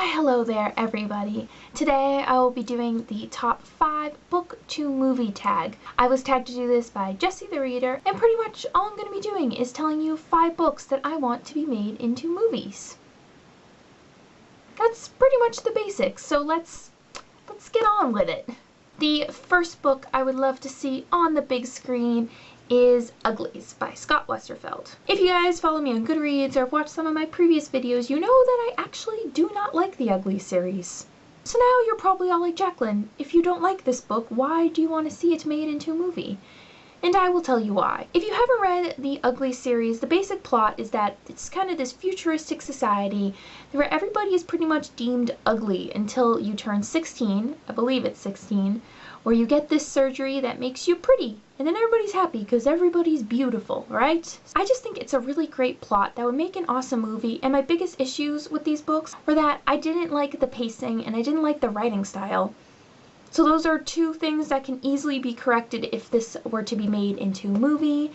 Why hello there everybody. Today I will be doing the top 5 book to movie tag. I was tagged to do this by Jessie the Reader, and pretty much all I'm going to be doing is telling you 5 books that I want to be made into movies. That's pretty much the basics, so let's get on with it. The first book I would love to see on the big screen is Uglies by Scott Westerfeld. If you guys follow me on Goodreads or have watched some of my previous videos, you know that I actually do not like the Uglies series. So now you're probably all like, Jacqueline, if you don't like this book, why do you want to see it made into a movie? And I will tell you why. If you haven't read the Uglies series, the basic plot is that it's kind of this futuristic society where everybody is pretty much deemed ugly until you turn 16, I believe it's 16, where you get this surgery that makes you pretty. And then everybody's happy because everybody's beautiful, right? I just think it's a really great plot that would make an awesome movie, and my biggest issues with these books were that I didn't like the pacing and I didn't like the writing style. So those are 2 things that can easily be corrected if this were to be made into a movie.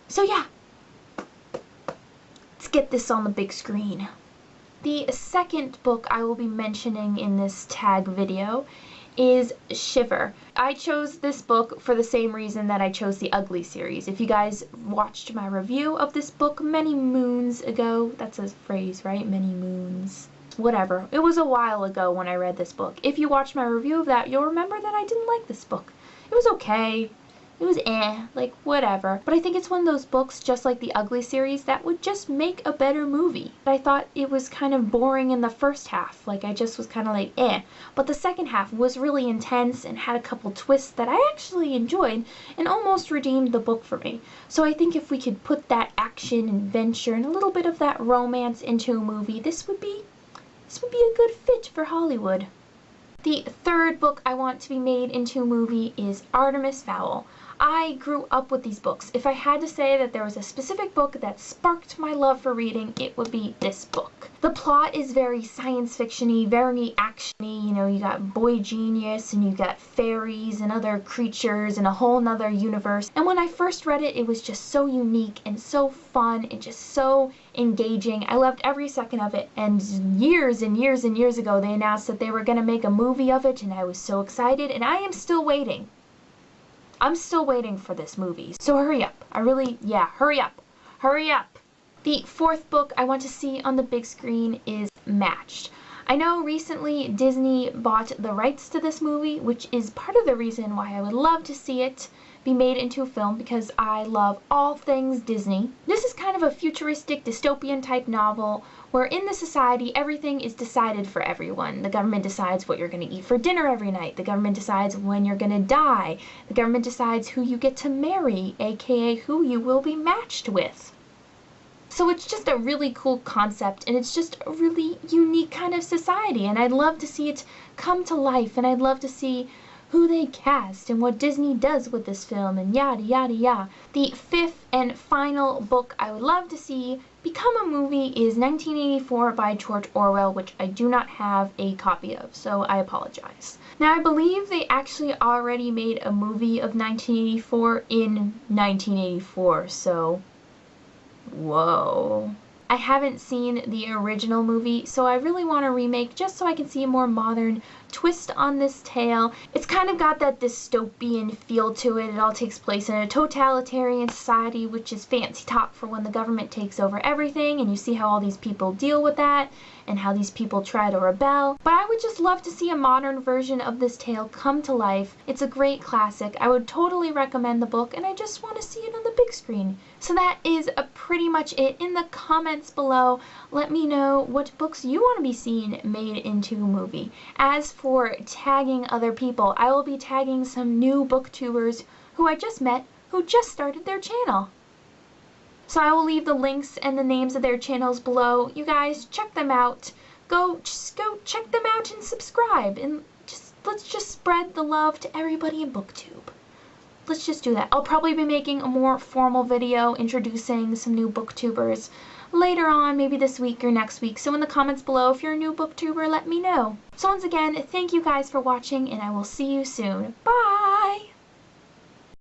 So yeah, let's get this on the big screen. The second book I will be mentioning in this tag video is Shiver. I chose this book for the same reason that I chose the Ugly series. If you guys watched my review of this book many moons ago, that's a phrase, right? Many moons. Whatever. It was a while ago when I read this book. If you watched my review of that, you'll remember that I didn't like this book. It was okay. It was like whatever. But I think it's one of those books, just like the Ugly series, that would just make a better movie. I thought it was kind of boring in the first half. Like I just was kind of like But the second half was really intense and had a couple twists that I actually enjoyed and almost redeemed the book for me. So I think if we could put that action, adventure, and a little bit of that romance into a movie, this would be a good fit for Hollywood. The third book I want to be made into a movie is Artemis Fowl. I grew up with these books. If I had to say that there was a specific book that sparked my love for reading, it would be this book. The plot is very science fiction-y, very action-y. You know, you got boy genius and you got fairies and other creatures and a whole nother universe. And when I first read it, it was just so unique and so fun and just so engaging. I loved every second of it. And years and years and years ago, they announced that they were going to make a movie of it, and I was so excited, and I am still waiting. I'm still waiting for this movie, so hurry up. Hurry up. Hurry up. The fourth book I want to see on the big screen is Matched. I know recently Disney bought the rights to this movie, which is part of the reason why I would love to see it be made into a film, because I love all things Disney. This is kind of a futuristic dystopian type novel where in the society everything is decided for everyone. The government decides what you're going to eat for dinner every night. The government decides when you're going to die. The government decides who you get to marry, aka who you will be matched with. So it's just a really cool concept, and it's just a really unique kind of society, and I'd love to see it come to life, and I'd love to see who they cast and what Disney does with this film, and yada yada yada. The fifth and final book I would love to see become a movie is 1984 by George Orwell, which I do not have a copy of, so I apologize. Now, I believe they actually already made a movie of 1984 in 1984, so whoa. I haven't seen the original movie, so I really want a remake just so I can see a more modern twist on this tale. It's kind of got that dystopian feel to it. It all takes place in a totalitarian society, which is fancy talk for when the government takes over everything, and you see how all these people deal with that and how these people try to rebel. But I would just love to see a modern version of this tale come to life. It's a great classic. I would totally recommend the book, and I just want to see it on the big screen. So that is pretty much it. In the comments below, let me know what books you want to be seen made into a movie. As for tagging other people, I will be tagging some new booktubers who I just met who just started their channel. So I will leave the links and the names of their channels below. You guys check them out. Just go check them out and subscribe, and let's just spread the love to everybody in BookTube. Let's just do that. I'll probably be making a more formal video introducing some new booktubers later on, maybe this week or next week. So in the comments below, if you're a new booktuber, let me know. So once again, thank you guys for watching, and I will see you soon. Bye!